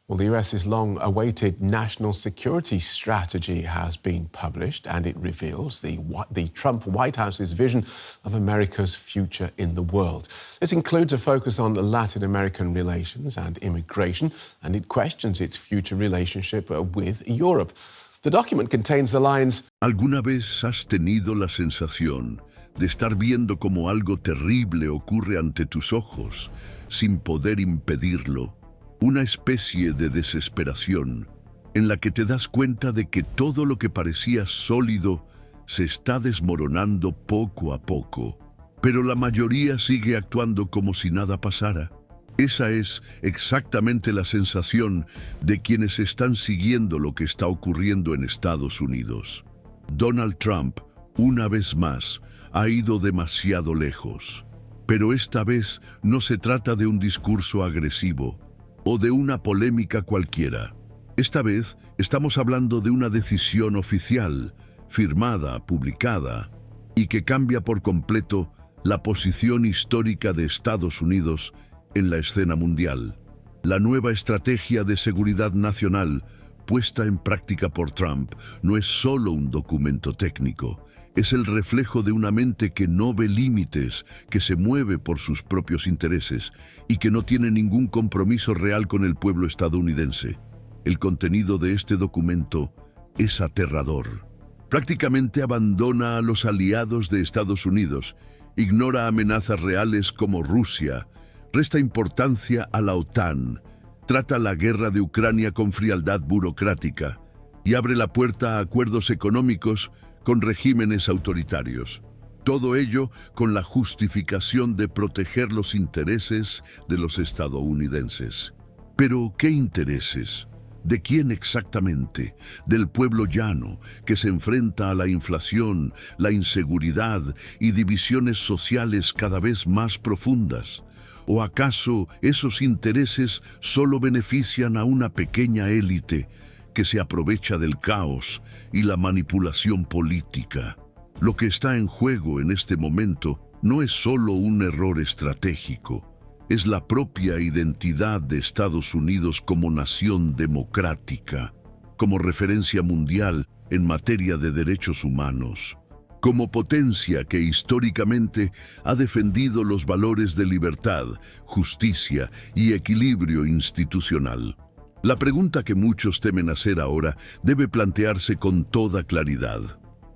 Well, the US's long-awaited national security strategy has been published, and it reveals the Trump White House's vision of America's future in the world. This includes a focus on Latin American relations and immigration, and it questions its future relationship with Europe. The document contains the lines, ¿Alguna vez has tenido la sensación de estar viendo cómo algo terrible ocurre ante tus ojos, sin poder impedirlo? Una especie de desesperación en la que te das cuenta de que todo lo que parecía sólido se está desmoronando poco a poco, pero la mayoría sigue actuando como si nada pasara. Esa es exactamente la sensación de quienes están siguiendo lo que está ocurriendo en Estados Unidos. Donald Trump, una vez más, ha ido demasiado lejos. Pero esta vez no se trata de un discurso agresivo o de una polémica cualquiera. Esta vez estamos hablando de una decisión oficial, firmada, publicada, y que cambia por completo la posición histórica de Estados Unidos en la escena mundial. La nueva estrategia de seguridad nacional puesta en práctica por Trump no es solo un documento técnico, es el reflejo de una mente que no ve límites, que se mueve por sus propios intereses y que no tiene ningún compromiso real con el pueblo estadounidense. El contenido de este documento es aterrador. Prácticamente abandona a los aliados de Estados Unidos, ignora amenazas reales como Rusia, resta importancia a la OTAN, trata la guerra de Ucrania con frialdad burocrática y abre la puerta a acuerdos económicos con regímenes autoritarios. Todo ello con la justificación de proteger los intereses de los estadounidenses. Pero, ¿qué intereses? ¿De quién exactamente? ¿Del pueblo llano, que se enfrenta a la inflación, la inseguridad y divisiones sociales cada vez más profundas? ¿O acaso esos intereses solo benefician a una pequeña élite que se aprovecha del caos y la manipulación política? Lo que está en juego en este momento no es solo un error estratégico, es la propia identidad de Estados Unidos como nación democrática, como referencia mundial en materia de derechos humanos, como potencia que históricamente ha defendido los valores de libertad, justicia y equilibrio institucional. La pregunta que muchos temen hacer ahora debe plantearse con toda claridad.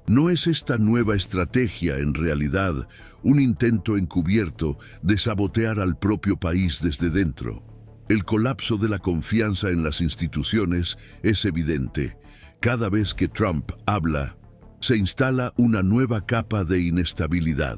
¿No es esta nueva estrategia en realidad un intento encubierto de sabotear al propio país desde dentro? El colapso de la confianza en las instituciones es evidente. Cada vez que Trump habla, se instala una nueva capa de inestabilidad.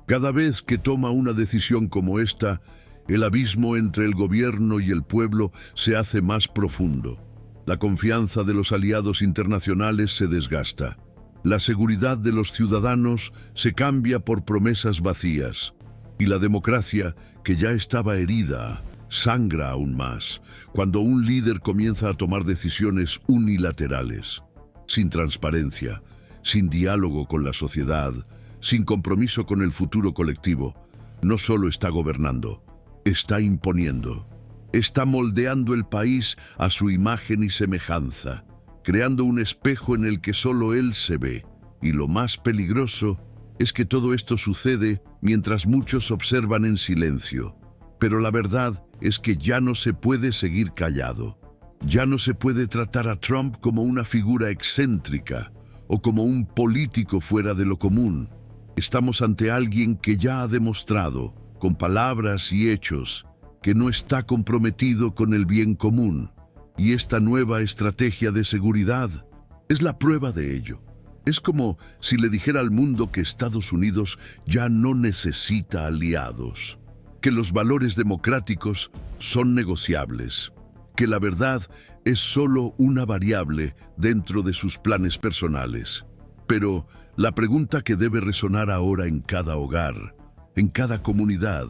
Cada vez que toma una decisión como esta, el abismo entre el gobierno y el pueblo se hace más profundo. La confianza de los aliados internacionales se desgasta. La seguridad de los ciudadanos se cambia por promesas vacías. Y la democracia, que ya estaba herida, sangra aún más cuando un líder comienza a tomar decisiones unilaterales, sin transparencia, sin diálogo con la sociedad, sin compromiso con el futuro colectivo. No solo está gobernando, está imponiendo. Está moldeando el país a su imagen y semejanza, creando un espejo en el que solo él se ve. Y lo más peligroso es que todo esto sucede mientras muchos observan en silencio. Pero la verdad es que ya no se puede seguir callado. Ya no se puede tratar a Trump como una figura excéntrica o como un político fuera de lo común. Estamos ante alguien que ya ha demostrado, con palabras y hechos, que no está comprometido con el bien común. Y esta nueva estrategia de seguridad es la prueba de ello. Es como si le dijera al mundo que Estados Unidos ya no necesita aliados, que los valores democráticos son negociables, que la verdad es solo una variable dentro de sus planes personales. Pero la pregunta que debe resonar ahora en cada hogar, en cada comunidad,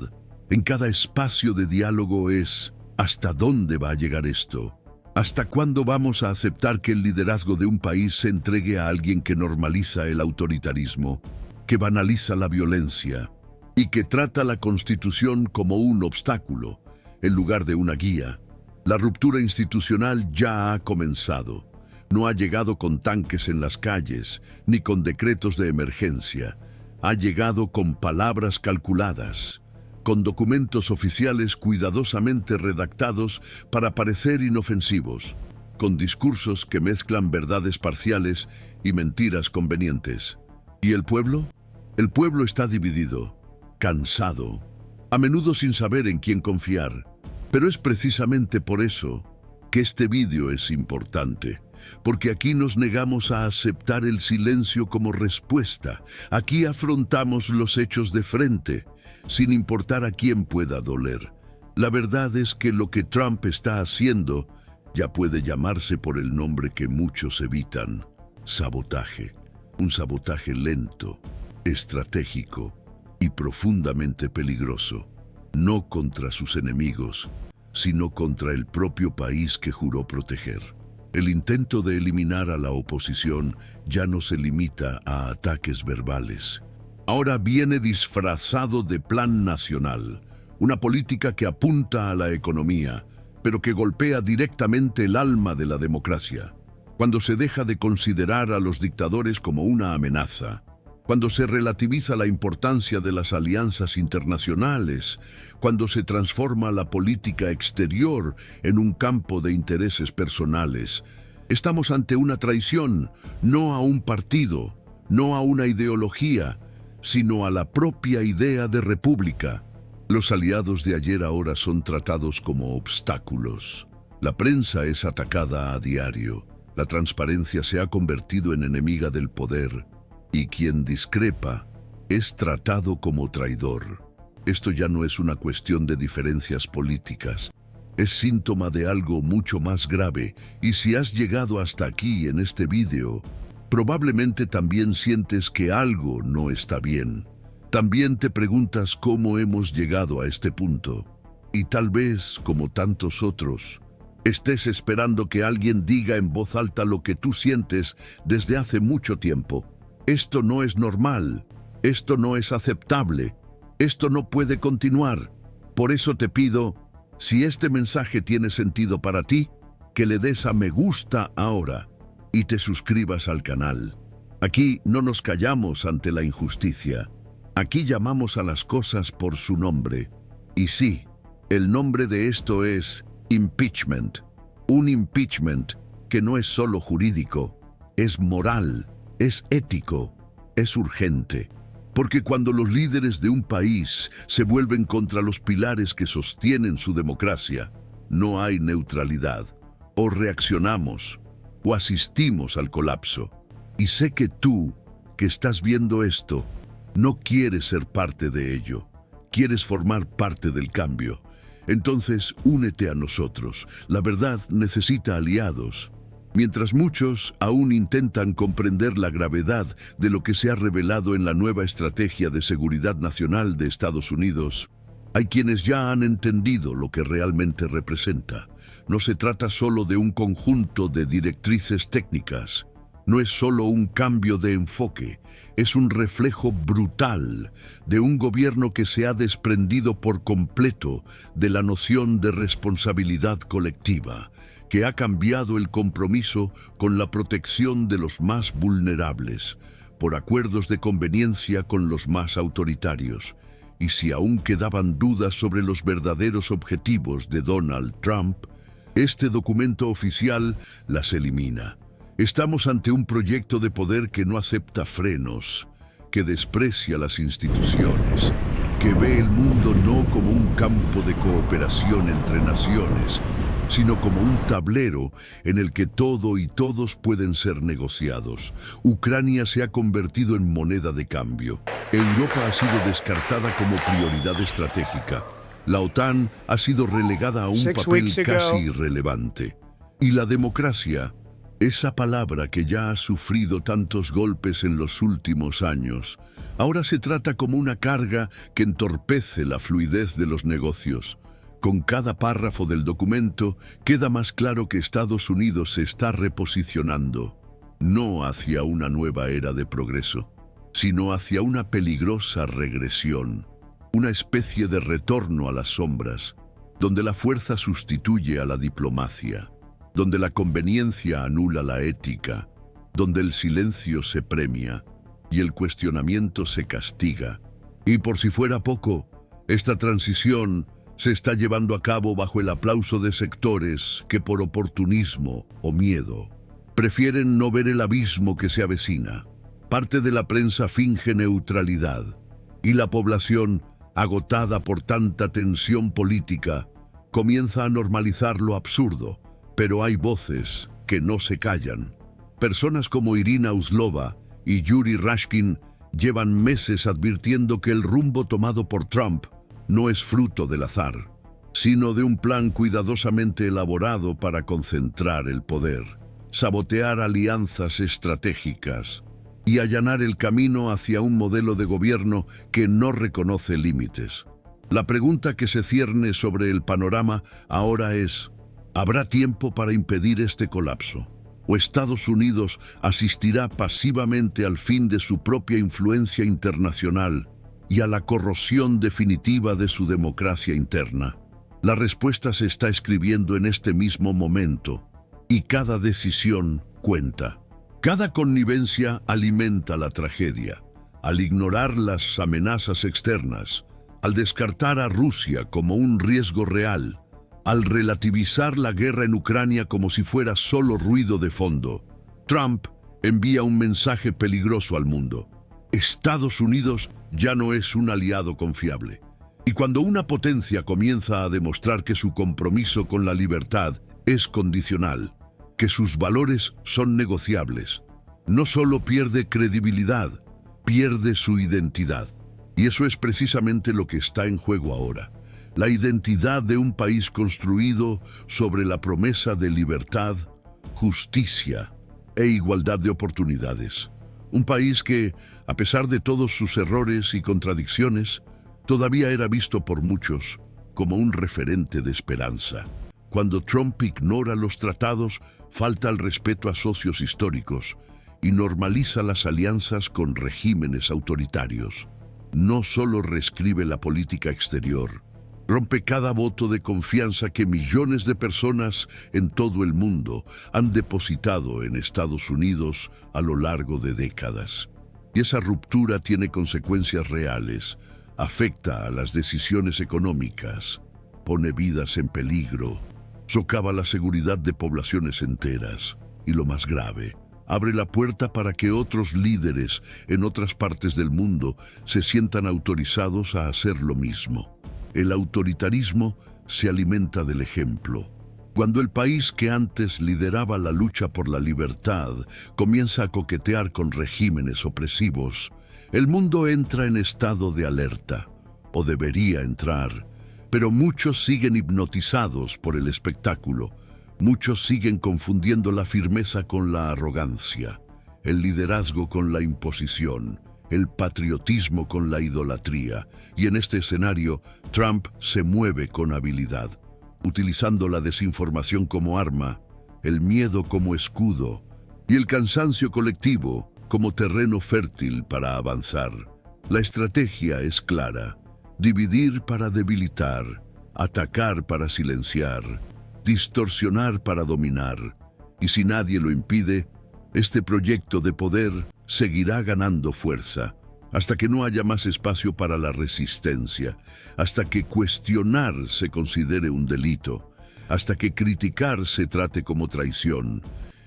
en cada espacio de diálogo es: ¿hasta dónde va a llegar esto? ¿Hasta cuándo vamos a aceptar que el liderazgo de un país se entregue a alguien que normaliza el autoritarismo, que banaliza la violencia y que trata la Constitución como un obstáculo en lugar de una guía? La ruptura institucional ya ha comenzado. No ha llegado con tanques en las calles, ni con decretos de emergencia. Ha llegado con palabras calculadas, con documentos oficiales cuidadosamente redactados para parecer inofensivos, con discursos que mezclan verdades parciales y mentiras convenientes. ¿Y el pueblo? El pueblo está dividido, cansado, a menudo sin saber en quién confiar. Pero es precisamente por eso que este vídeo es importante, porque aquí nos negamos a aceptar el silencio como respuesta. Aquí afrontamos los hechos de frente, sin importar a quién pueda doler. La verdad es que lo que Trump está haciendo ya puede llamarse por el nombre que muchos evitan: sabotaje. Un sabotaje lento, estratégico y profundamente peligroso. No contra sus enemigos, sino contra el propio país que juró proteger. El intento de eliminar a la oposición ya no se limita a ataques verbales. Ahora viene disfrazado de plan nacional, una política que apunta a la economía, pero que golpea directamente el alma de la democracia. Cuando se deja de considerar a los dictadores como una amenaza, cuando se relativiza la importancia de las alianzas internacionales, cuando se transforma la política exterior en un campo de intereses personales, estamos ante una traición, no a un partido, no a una ideología, sino a la propia idea de república. Los aliados de ayer ahora son tratados como obstáculos. La prensa es atacada a diario. La transparencia se ha convertido en enemiga del poder. Y quien discrepa es tratado como traidor. Esto ya no es una cuestión de diferencias políticas. Es síntoma de algo mucho más grave, y si has llegado hasta aquí en este vídeo, probablemente también sientes que algo no está bien. También te preguntas cómo hemos llegado a este punto. Y tal vez, como tantos otros, estés esperando que alguien diga en voz alta lo que tú sientes desde hace mucho tiempo. Esto no es normal, esto no es aceptable, esto no puede continuar. Por eso te pido, si este mensaje tiene sentido para ti, que le des a me gusta ahora y te suscribas al canal. Aquí no nos callamos ante la injusticia. Aquí llamamos a las cosas por su nombre. Y sí, el nombre de esto es impeachment. Un impeachment que no es solo jurídico, es moral. Es ético, es urgente, porque cuando los líderes de un país se vuelven contra los pilares que sostienen su democracia, no hay neutralidad. O reaccionamos o asistimos al colapso. Y sé que tú, que estás viendo esto, no quieres ser parte de ello. Quieres formar parte del cambio. Entonces, únete a nosotros. La verdad necesita aliados. Mientras muchos aún intentan comprender la gravedad de lo que se ha revelado en la nueva estrategia de seguridad nacional de Estados Unidos, hay quienes ya han entendido lo que realmente representa. No se trata solo de un conjunto de directrices técnicas. No es solo un cambio de enfoque, es un reflejo brutal de un gobierno que se ha desprendido por completo de la noción de responsabilidad colectiva, que ha cambiado el compromiso con la protección de los más vulnerables, por acuerdos de conveniencia con los más autoritarios. Y si aún quedaban dudas sobre los verdaderos objetivos de Donald Trump, este documento oficial las elimina. Estamos ante un proyecto de poder que no acepta frenos, que desprecia las instituciones, que ve el mundo no como un campo de cooperación entre naciones, sino como un tablero en el que todo y todos pueden ser negociados. Ucrania se ha convertido en moneda de cambio. Europa ha sido descartada como prioridad estratégica. La OTAN ha sido relegada a un papel casi irrelevante. Y la democracia, esa palabra que ya ha sufrido tantos golpes en los últimos años, ahora se trata como una carga que entorpece la fluidez de los negocios. Con cada párrafo del documento queda más claro que Estados Unidos se está reposicionando, no hacia una nueva era de progreso, sino hacia una peligrosa regresión, una especie de retorno a las sombras. donde la fuerza sustituye a la diplomacia, donde la conveniencia anula la ética, donde el silencio se premia y el cuestionamiento se castiga. Y por si fuera poco, esta transición se está llevando a cabo bajo el aplauso de sectores que por oportunismo o miedo prefieren no ver el abismo que se avecina. Parte de la prensa finge neutralidad y la población, agotada por tanta tensión política, comienza a normalizar lo absurdo. Pero hay voces que no se callan. Personas como Irina Uzlova y Yuri Rashkin llevan meses advirtiendo que el rumbo tomado por Trump no es fruto del azar, sino de un plan cuidadosamente elaborado para concentrar el poder, sabotear alianzas estratégicas y allanar el camino hacia un modelo de gobierno que no reconoce límites. La pregunta que se cierne sobre el panorama ahora es: ¿habrá tiempo para impedir este colapso? ¿O Estados Unidos asistirá pasivamente al fin de su propia influencia internacional y a la corrosión definitiva de su democracia interna? La respuesta se está escribiendo en este mismo momento, y cada decisión cuenta. Cada connivencia alimenta la tragedia. Al ignorar las amenazas externas, al descartar a Rusia como un riesgo real, al relativizar la guerra en Ucrania como si fuera solo ruido de fondo, Trump envía un mensaje peligroso al mundo. Estados Unidos ya no es un aliado confiable. Y cuando una potencia comienza a demostrar que su compromiso con la libertad es condicional, que sus valores son negociables, no solo pierde credibilidad, pierde su identidad. Y eso es precisamente lo que está en juego ahora. La identidad de un país construido sobre la promesa de libertad, justicia e igualdad de oportunidades. Un país que, a pesar de todos sus errores y contradicciones, todavía era visto por muchos como un referente de esperanza. Cuando Trump ignora los tratados, falta el respeto a socios históricos y normaliza las alianzas con regímenes autoritarios, no solo reescribe la política exterior, rompe cada voto de confianza que millones de personas en todo el mundo han depositado en Estados Unidos a lo largo de décadas. Y esa ruptura tiene consecuencias reales, afecta a las decisiones económicas, pone vidas en peligro, socava la seguridad de poblaciones enteras y, lo más grave, abre la puerta para que otros líderes en otras partes del mundo se sientan autorizados a hacer lo mismo. El autoritarismo se alimenta del ejemplo. Cuando el país que antes lideraba la lucha por la libertad comienza a coquetear con regímenes opresivos, el mundo entra en estado de alerta, o debería entrar, pero muchos siguen hipnotizados por el espectáculo. Muchos siguen confundiendo la firmeza con la arrogancia, el liderazgo con la imposición, el patriotismo con la idolatría. Y en este escenario, Trump se mueve con habilidad, utilizando la desinformación como arma, el miedo como escudo y el cansancio colectivo como terreno fértil para avanzar. La estrategia es clara: dividir para debilitar, atacar para silenciar, distorsionar para dominar. Y si nadie lo impide, este proyecto de poder seguirá ganando fuerza, hasta que no haya más espacio para la resistencia, hasta que cuestionar se considere un delito, hasta que criticar se trate como traición.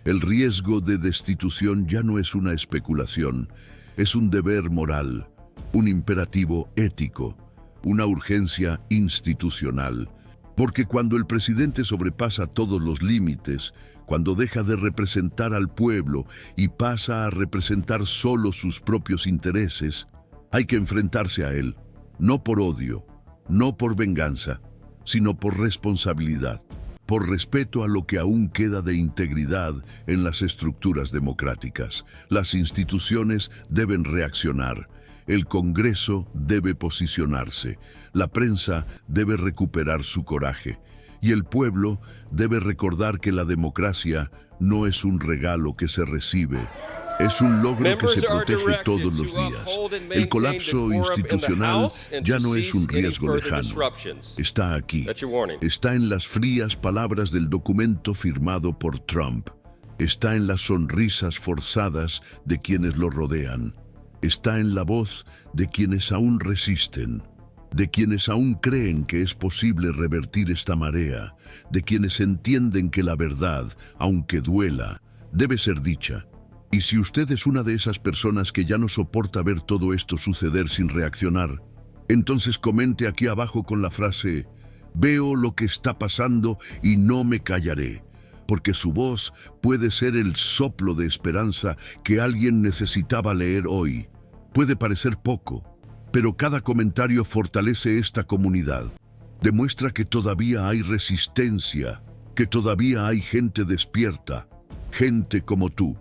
El riesgo de destitución ya no es una especulación, es un deber moral, un imperativo ético, una urgencia institucional. Porque cuando el presidente sobrepasa todos los límites, cuando deja de representar al pueblo y pasa a representar solo sus propios intereses, hay que enfrentarse a él, no por odio, no por venganza, sino por responsabilidad, por respeto a lo que aún queda de integridad en las estructuras democráticas. Las instituciones deben reaccionar. El Congreso debe posicionarse, la prensa debe recuperar su coraje y el pueblo debe recordar que la democracia no es un regalo que se recibe, Es un logro que se Members are protege directed todos los to días. uphold and El maintain colapso decorum in the institucional House and ya to no es un cease any riesgo further lejano. disruptions. Está aquí. That's your warning. Está en las frías palabras del documento firmado por Trump. Está en las sonrisas forzadas de quienes lo rodean. Está en la voz de quienes aún resisten, de quienes aún creen que es posible revertir esta marea, de quienes entienden que la verdad, aunque duela, debe ser dicha. Y si usted es una de esas personas que ya no soporta ver todo esto suceder sin reaccionar, entonces comente aquí abajo con la frase: veo lo que está pasando y no me callaré, porque su voz puede ser el soplo de esperanza que alguien necesitaba leer hoy. Puede parecer poco, pero cada comentario fortalece esta comunidad. Demuestra que todavía hay resistencia, que todavía hay gente despierta, gente como tú.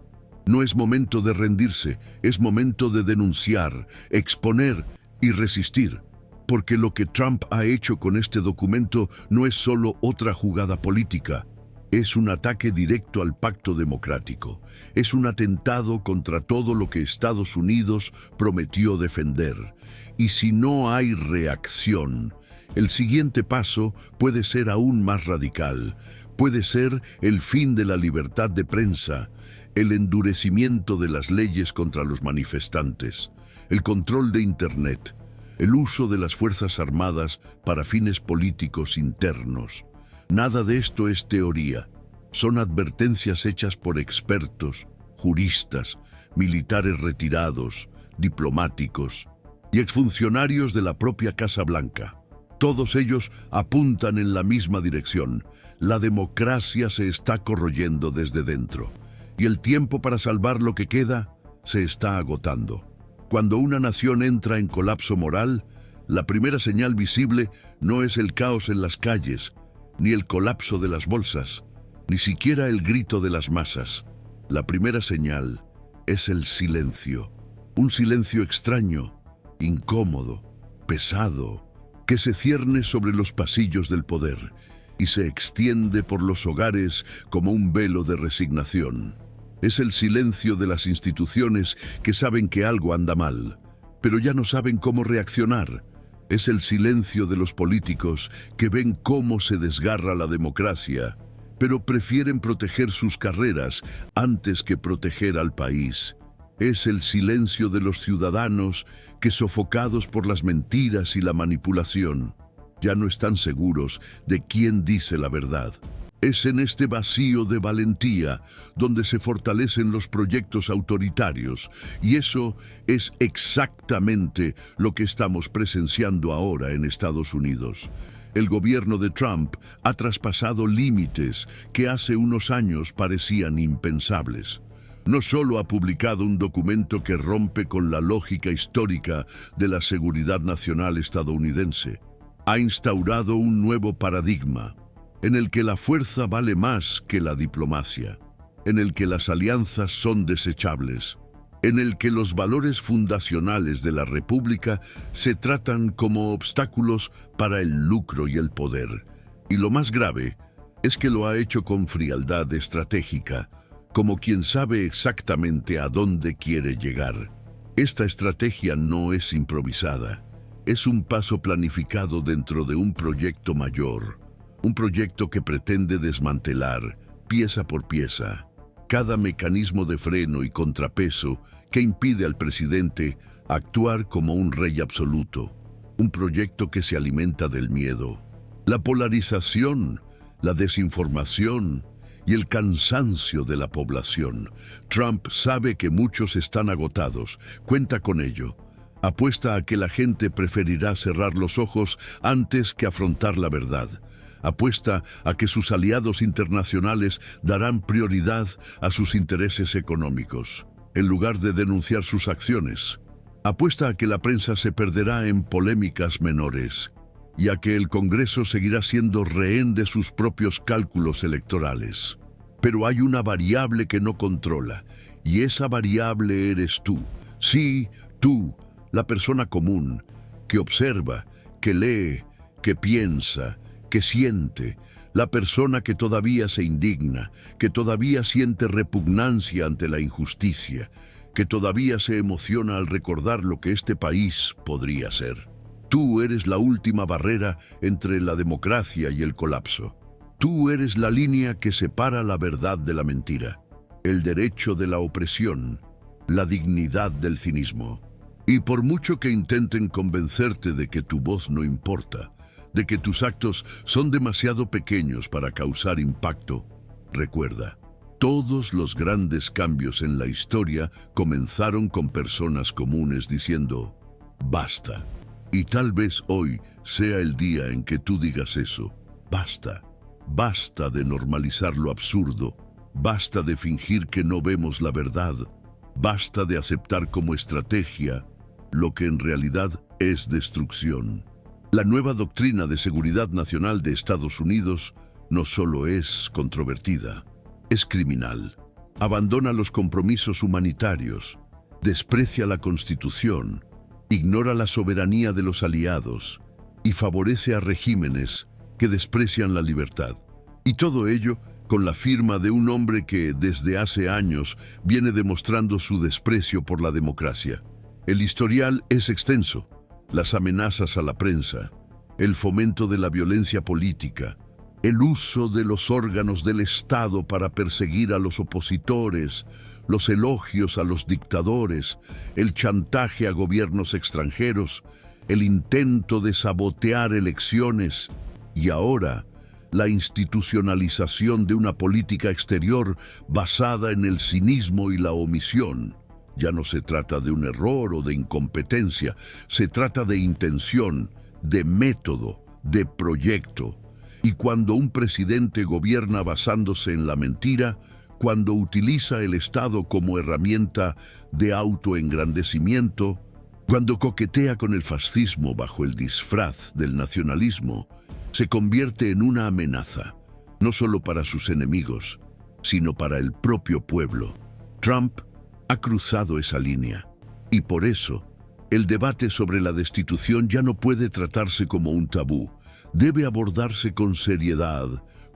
No es momento de rendirse, es momento de denunciar, exponer y resistir, porque lo que Trump ha hecho con este documento no es solo otra jugada política, es un ataque directo al pacto democrático, es un atentado contra todo lo que Estados Unidos prometió defender. Y si no hay reacción, el siguiente paso puede ser aún más radical, puede ser el fin de la libertad de prensa, el endurecimiento de las leyes contra los manifestantes, el control de Internet, el uso de las Fuerzas Armadas para fines políticos internos. Nada de esto es teoría. Son advertencias hechas por expertos, juristas, militares retirados, diplomáticos y exfuncionarios de la propia Casa Blanca. Todos ellos apuntan en la misma dirección. La democracia se está corroyendo desde dentro. Y el tiempo para salvar lo que queda se está agotando. Cuando una nación entra en colapso moral, la primera señal visible no es el caos en las calles, ni el colapso de las bolsas, ni siquiera el grito de las masas. La primera señal es el silencio. Un silencio extraño, incómodo, pesado, que se cierne sobre los pasillos del poder y se extiende por los hogares como un velo de resignación. Es el silencio de las instituciones que saben que algo anda mal, pero ya no saben cómo reaccionar. Es el silencio de los políticos que ven cómo se desgarra la democracia, pero prefieren proteger sus carreras antes que proteger al país. Es el silencio de los ciudadanos que, sofocados por las mentiras y la manipulación, ya no están seguros de quién dice la verdad. Es en este vacío de valentía donde se fortalecen los proyectos autoritarios, y eso es exactamente lo que estamos presenciando ahora en Estados Unidos. El gobierno de Trump ha traspasado límites que hace unos años parecían impensables. No solo ha publicado un documento que rompe con la lógica histórica de la seguridad nacional estadounidense, ha instaurado un nuevo paradigma en el que la fuerza vale más que la diplomacia, en el que las alianzas son desechables, en el que los valores fundacionales de la República se tratan como obstáculos para el lucro y el poder. Y lo más grave es que lo ha hecho con frialdad estratégica, como quien sabe exactamente a dónde quiere llegar. Esta estrategia no es improvisada, es un paso planificado dentro de un proyecto mayor, un proyecto que pretende desmantelar, pieza por pieza, cada mecanismo de freno y contrapeso que impide al presidente actuar como un rey absoluto. Un proyecto que se alimenta del miedo, la polarización, la desinformación y el cansancio de la población. Trump sabe que muchos están agotados, cuenta con ello. Apuesta a que la gente preferirá cerrar los ojos antes que afrontar la verdad. Apuesta a que sus aliados internacionales darán prioridad a sus intereses económicos, en lugar de denunciar sus acciones. Apuesta a que la prensa se perderá en polémicas menores y a que el Congreso seguirá siendo rehén de sus propios cálculos electorales. Pero hay una variable que no controla, y esa variable eres tú. Sí, tú, la persona común, que observa, que lee, que piensa, que siente, la persona que todavía se indigna, que todavía siente repugnancia ante la injusticia, que todavía se emociona al recordar lo que este país podría ser. Tú eres la última barrera entre la democracia y el colapso. Tú eres la línea que separa la verdad de la mentira, el derecho de la opresión, la dignidad del cinismo. Y por mucho que intenten convencerte de que tu voz no importa, de que tus actos son demasiado pequeños para causar impacto, recuerda, todos los grandes cambios en la historia comenzaron con personas comunes diciendo, basta. Y tal vez hoy sea el día en que tú digas eso, basta. Basta de normalizar lo absurdo, basta de fingir que no vemos la verdad, basta de aceptar como estrategia lo que en realidad es destrucción. La nueva doctrina de seguridad nacional de Estados Unidos no solo es controvertida, es criminal. Abandona los compromisos humanitarios, desprecia la Constitución, ignora la soberanía de los aliados y favorece a regímenes que desprecian la libertad. Y todo ello con la firma de un hombre que desde hace años viene demostrando su desprecio por la democracia. El historial es extenso. Las amenazas a la prensa, el fomento de la violencia política, el uso de los órganos del Estado para perseguir a los opositores, los elogios a los dictadores, el chantaje a gobiernos extranjeros, el intento de sabotear elecciones y ahora la institucionalización de una política exterior basada en el cinismo y la omisión. Ya no se trata de un error o de incompetencia, se trata de intención, de método, de proyecto. Y cuando un presidente gobierna basándose en la mentira, cuando utiliza el Estado como herramienta de autoengrandecimiento, cuando coquetea con el fascismo bajo el disfraz del nacionalismo, se convierte en una amenaza, no solo para sus enemigos, sino para el propio pueblo. Trump ha cruzado esa línea, y por eso, el debate sobre la destitución ya no puede tratarse como un tabú. Debe abordarse con seriedad,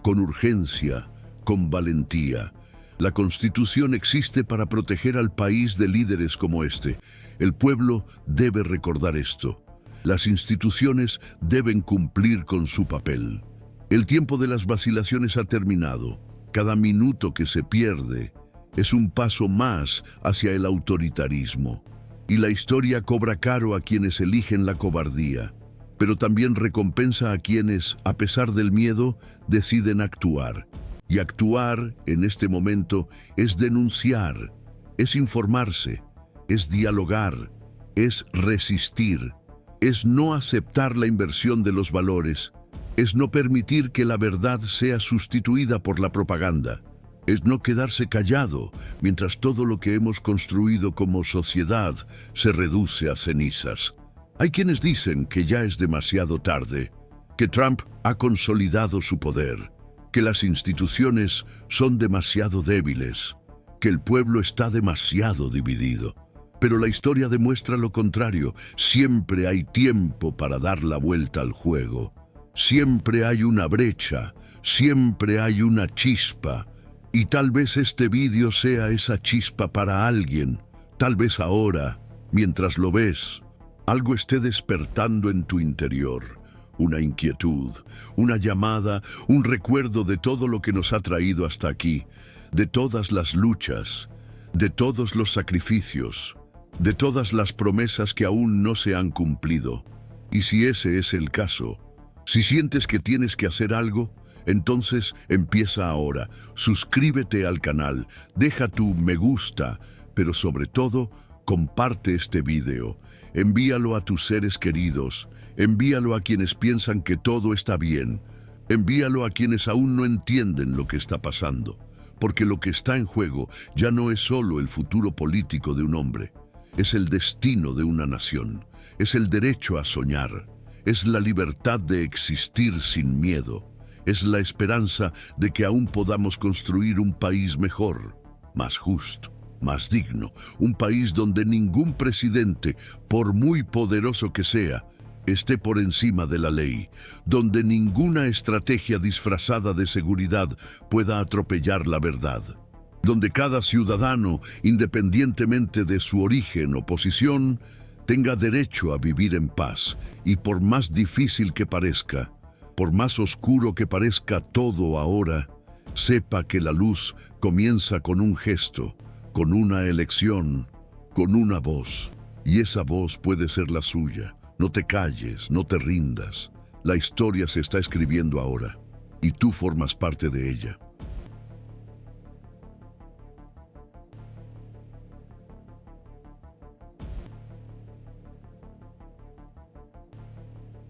con urgencia, con valentía. La Constitución existe para proteger al país de líderes como este. El pueblo debe recordar esto. Las instituciones deben cumplir con su papel. El tiempo de las vacilaciones ha terminado. Cada minuto que se pierde es un paso más hacia el autoritarismo. Y la historia cobra caro a quienes eligen la cobardía, pero también recompensa a quienes, a pesar del miedo, deciden actuar. Y actuar, en este momento, es denunciar, es informarse, es dialogar, es resistir, es no aceptar la inversión de los valores, es no permitir que la verdad sea sustituida por la propaganda, es no quedarse callado mientras todo lo que hemos construido como sociedad se reduce a cenizas. Hay quienes dicen que ya es demasiado tarde, que Trump ha consolidado su poder, que las instituciones son demasiado débiles, que el pueblo está demasiado dividido. Pero la historia demuestra lo contrario. Siempre hay tiempo para dar la vuelta al juego. Siempre hay una brecha, siempre hay una chispa. Y tal vez este vídeo sea esa chispa para alguien. Tal vez ahora, mientras lo ves, algo esté despertando en tu interior. Una inquietud, una llamada, un recuerdo de todo lo que nos ha traído hasta aquí, de todas las luchas, de todos los sacrificios, de todas las promesas que aún no se han cumplido. Y si ese es el caso, si sientes que tienes que hacer algo, entonces empieza ahora. Suscríbete al canal, deja tu me gusta, pero sobre todo, comparte este video. Envíalo a tus seres queridos, envíalo a quienes piensan que todo está bien, envíalo a quienes aún no entienden lo que está pasando, porque lo que está en juego ya no es solo el futuro político de un hombre, es el destino de una nación, es el derecho a soñar, es la libertad de existir sin miedo, es la esperanza de que aún podamos construir un país mejor, más justo, más digno, un país donde ningún presidente, por muy poderoso que sea, esté por encima de la ley, donde ninguna estrategia disfrazada de seguridad pueda atropellar la verdad, donde cada ciudadano, independientemente de su origen o posición, tenga derecho a vivir en paz y por más difícil que parezca, por más oscuro que parezca todo ahora, sepa que la luz comienza con un gesto, con una elección, con una voz. Y esa voz puede ser la suya. No te calles, no te rindas. La historia se está escribiendo ahora y tú formas parte de ella.